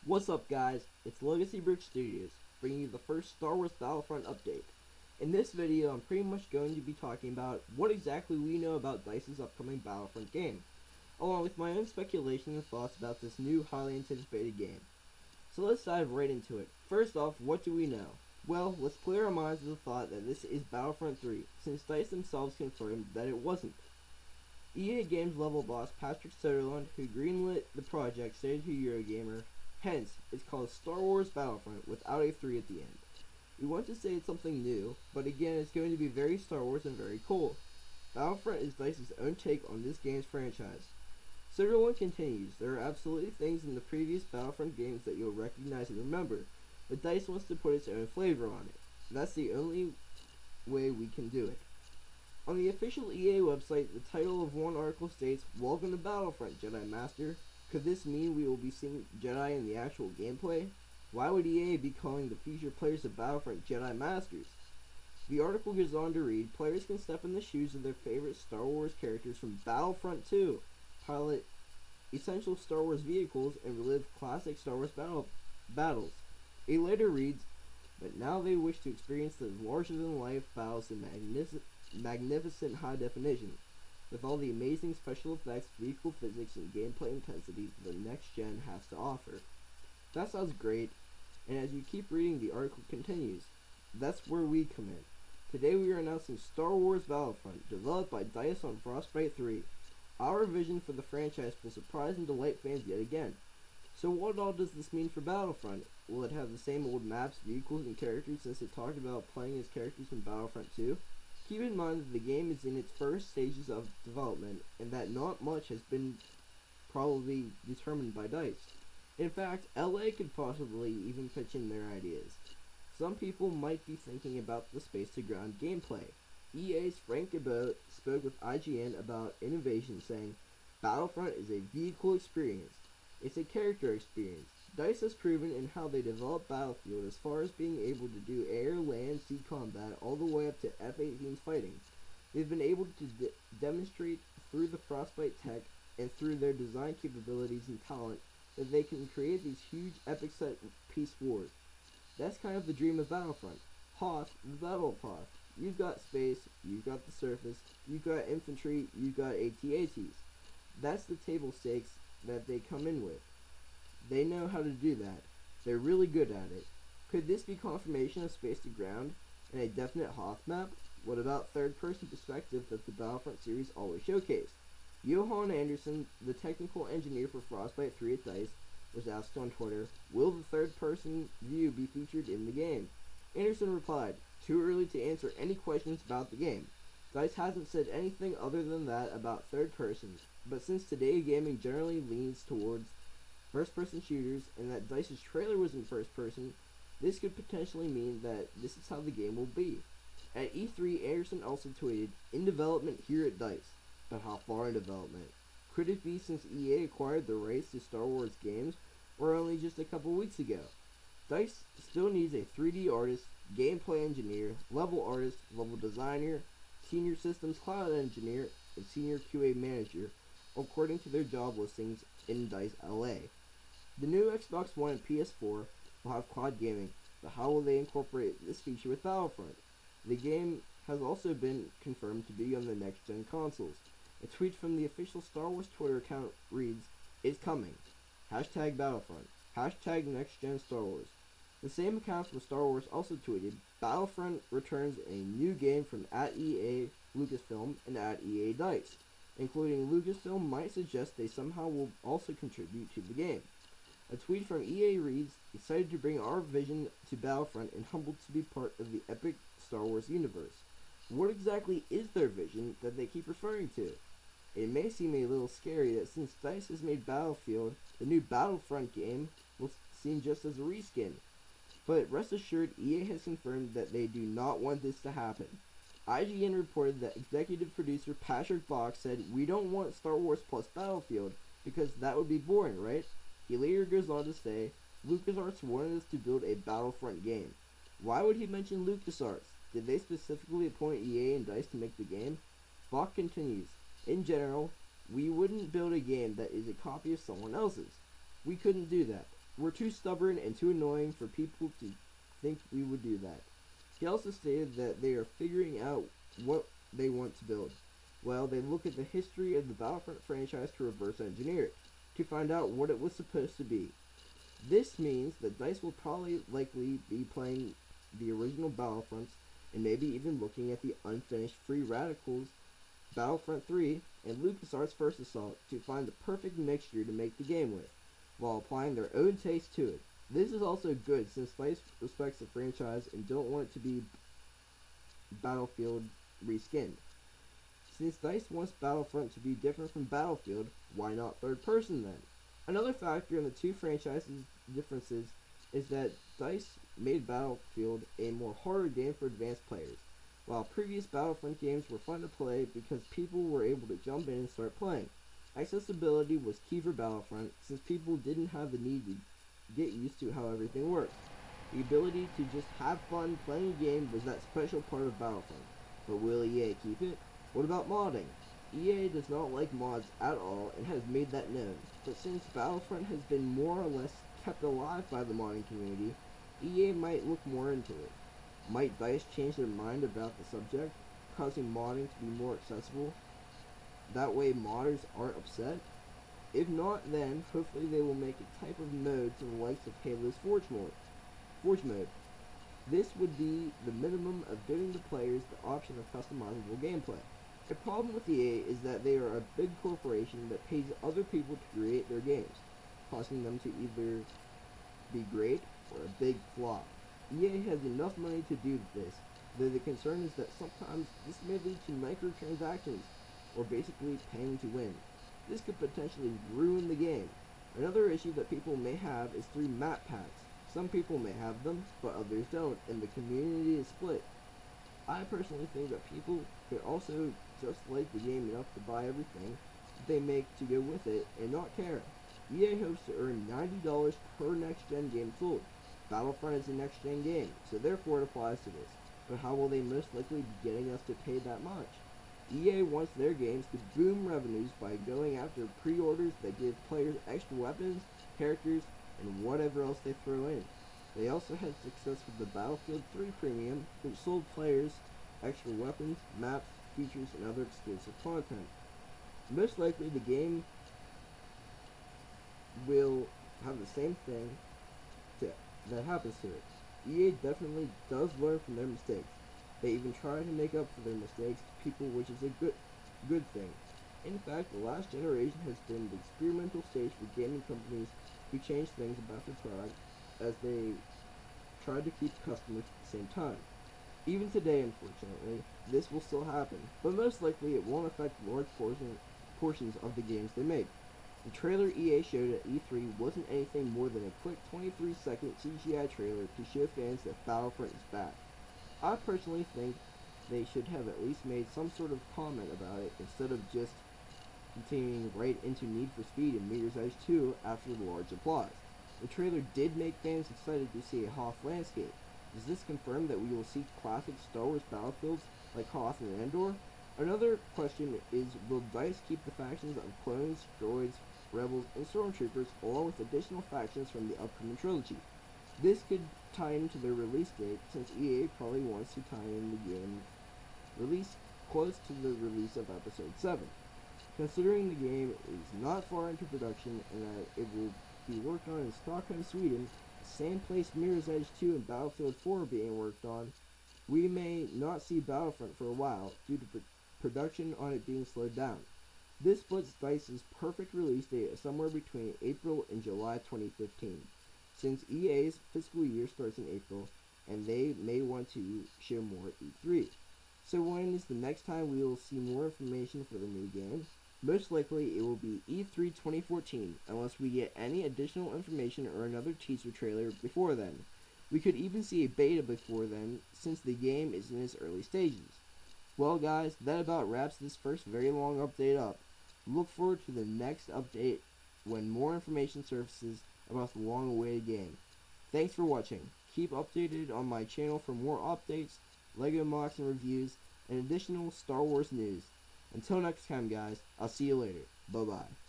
What's up guys, it's LEGacybrixstudiOs, bringing you the first Star Wars Battlefront update. In this video I'm pretty much going to be talking about what exactly we know about DICE's upcoming Battlefront game, along with my own speculation and thoughts about this new highly anticipated game. So let's dive right into it. First off, what do we know? Well, let's clear our minds of the thought that this is Battlefront 3, since DICE themselves confirmed that it wasn't. EA Games level boss Patrick Soderlund, who greenlit the project, stated to Eurogamer, hence, it's called Star Wars Battlefront without a 3 at the end. We want to say it's something new, but again it's going to be very Star Wars and very cool. Battlefront is DICE's own take on this game's franchise. Soderlund continues, there are absolutely things in the previous Battlefront games that you'll recognize and remember, but DICE wants to put its own flavor on it. That's the only way we can do it. On the official EA website, the title of one article states, "Welcome to Battlefront, Jedi Master." Could this mean we will be seeing Jedi in the actual gameplay? Why would EA be calling the future players of Battlefront Jedi Masters? The article goes on to read, players can step in the shoes of their favorite Star Wars characters from Battlefront 2, pilot essential Star Wars vehicles, and relive classic Star Wars battles. It later reads, but now they wish to experience the larger-than-life battles in magnificent high definition, with all the amazing special effects, vehicle physics, and gameplay intensity the next gen has to offer. That sounds great, and as you keep reading, the article continues. That's where we come in. Today we are announcing Star Wars Battlefront, developed by DICE on Frostbite 3. Our vision for the franchise will surprise and delight fans yet again. So what all does this mean for Battlefront? Will it have the same old maps, vehicles, and characters since it talked about playing as characters from Battlefront 2? Keep in mind that the game is in its first stages of development, and that not much has been probably determined by DICE. In fact, LA could possibly even pitch in their ideas. Some people might be thinking about the space to ground gameplay. EA's Frank Gabot spoke with IGN about innovation, saying, Battlefront is a vehicle experience. It's a character experience. DICE has proven in how they develop Battlefield as far as being able to do air, land, sea combat all the way up to F-18's fighting. They've been able to demonstrate through the Frostbite tech and through their design capabilities and talent that they can create these huge epic set-piece wars. That's kind of the dream of Battlefront. Hoth, the Battle of Hoth. You've got space, you've got the surface, you've got infantry, you've got AT-ATs. That's the table stakes that they come in with. They know how to do that. They're really good at it. Could this be confirmation of space to ground and a definite Hoth map? What about third-person perspective that the Battlefront series always showcased? Johan Anderson, the technical engineer for Frostbite 3 at DICE, was asked on Twitter, will the third-person view be featured in the game? Anderson replied, too early to answer any questions about the game. DICE hasn't said anything other than that about third persons, but since today gaming generally leans towards first-person shooters, and that DICE's trailer was in first person, this could potentially mean that this is how the game will be. At E3, Anderson also tweeted, in development here at DICE, but how far in development? Could it be since EA acquired the rights to Star Wars games, or only just a couple weeks ago? DICE still needs a 3D artist, gameplay engineer, level artist, level designer, senior systems cloud engineer, and senior QA manager, according to their job listings in DICE LA. The new Xbox One and PS4 will have cloud gaming, but how will they incorporate this feature with Battlefront? The game has also been confirmed to be on the next-gen consoles. A tweet from the official Star Wars Twitter account reads, it's coming. Hashtag Battlefront. Hashtag next-gen Star Wars. The same account from Star Wars also tweeted, Battlefront returns a new game from @EA Lucasfilm and @EA DICE, including Lucasfilm might suggest they somehow will also contribute to the game. A tweet from EA reads, excited to bring our vision to Battlefront and humbled to be part of the epic Star Wars universe. What exactly is their vision that they keep referring to? It may seem a little scary that since DICE has made Battlefield, the new Battlefront game will seem just as a reskin. But rest assured, EA has confirmed that they do not want this to happen. IGN reported that executive producer Patrick Bach said, we don't want Star Wars plus Battlefield, because that would be boring, right? He later goes on to say, LucasArts wanted us to build a Battlefront game. Why would he mention LucasArts? Did they specifically appoint EA and DICE to make the game? Bach continues, in general, we wouldn't build a game that is a copy of someone else's. We couldn't do that. We're too stubborn and too annoying for people to think we would do that. He also stated that they are figuring out what they want to build. Well, they look at the history of the Battlefront franchise to reverse engineer it, to find out what it was supposed to be. This means that DICE will probably likely be playing the original Battlefronts and maybe even looking at the unfinished Free Radicals Battlefront 3 and LucasArts' First Assault to find the perfect mixture to make the game with, while applying their own taste to it. This is also good since DICE respects the franchise and don't want it to be Battlefield reskinned. Since DICE wants Battlefront to be different from Battlefield, why not third person then? Another factor in the two franchises' differences is that DICE made Battlefield a more harder game for advanced players, while previous Battlefront games were fun to play because people were able to jump in and start playing. Accessibility was key for Battlefront since people didn't have the need to get used to how everything works. The ability to just have fun playing a game was that special part of Battlefront. But will EA keep it? What about modding? EA does not like mods at all and has made that known, but since Battlefront has been more or less kept alive by the modding community, EA might look more into it. Might DICE change their mind about the subject, causing modding to be more accessible? That way modders aren't upset? If not, then hopefully they will make a type of mode to the likes of Halo's Forge mode. This would be the minimum of giving the players the option of customizable gameplay. The problem with EA is that they are a big corporation that pays other people to create their games, causing them to either be great or a big flop. EA has enough money to do this, though the concern is that sometimes this may lead to microtransactions, or basically paying to win. This could potentially ruin the game. Another issue that people may have is through map packs. Some people may have them, but others don't, and the community is split. I personally think that people could also just like the game enough to buy everything that they make to go with it and not care. EA hopes to earn $90 per next-gen game sold. Battlefront is a next-gen game, so therefore it applies to this. But how will they most likely be getting us to pay that much? EA wants their games to boom revenues by going after pre-orders that give players extra weapons, characters, and whatever else they throw in. They also had success with the Battlefield 3 Premium, which sold players extra weapons, maps, features, and other exclusive content. Most likely the game will have the same thing that happens to it. EA definitely does learn from their mistakes. They even try to make up for their mistakes to people, which is a good thing. In fact, the last generation has been the experimental stage for gaming companies who change things about their product as they try to keep customers at the same time. Even today, unfortunately, this will still happen, but most likely it won't affect large portions of the games they make. The trailer EA showed at E3 wasn't anything more than a quick 23-second CGI trailer to show fans that Battlefront is back. I personally think they should have at least made some sort of comment about it instead of just continuing right into Need for Speed and Mirror's Edge 2 after the large applause. The trailer did make fans excited to see a Hoth landscape. Does this confirm that we will see classic Star Wars battlefields like Hoth and Andor? Another question is, will DICE keep the factions of clones, droids, rebels, and stormtroopers along with additional factions from the upcoming trilogy? This could tie into their release date, since EA probably wants to tie in the game release close to the release of Episode 7. Considering the game is not far into production and that it will be worked on in Stockholm, Sweden, the same place Mirror's Edge 2 and Battlefield 4 are being worked on, we may not see Battlefront for a while due to production on it being slowed down. This puts DICE's perfect release date somewhere between April and July 2015. Since EA's fiscal year starts in April, and they may want to show more at E3. So when is the next time we will see more information for the new game? Most likely it will be E3 2014, unless we get any additional information or another teaser trailer before then. We could even see a beta before then, since the game is in its early stages. Well guys, that about wraps this first very long update up. Look forward to the next update when more information surfaces about the long-awaited game. Thanks for watching. Keep updated on my channel for more updates, LEGO mocks and reviews, and additional Star Wars news. Until next time guys, I'll see you later. Bye bye.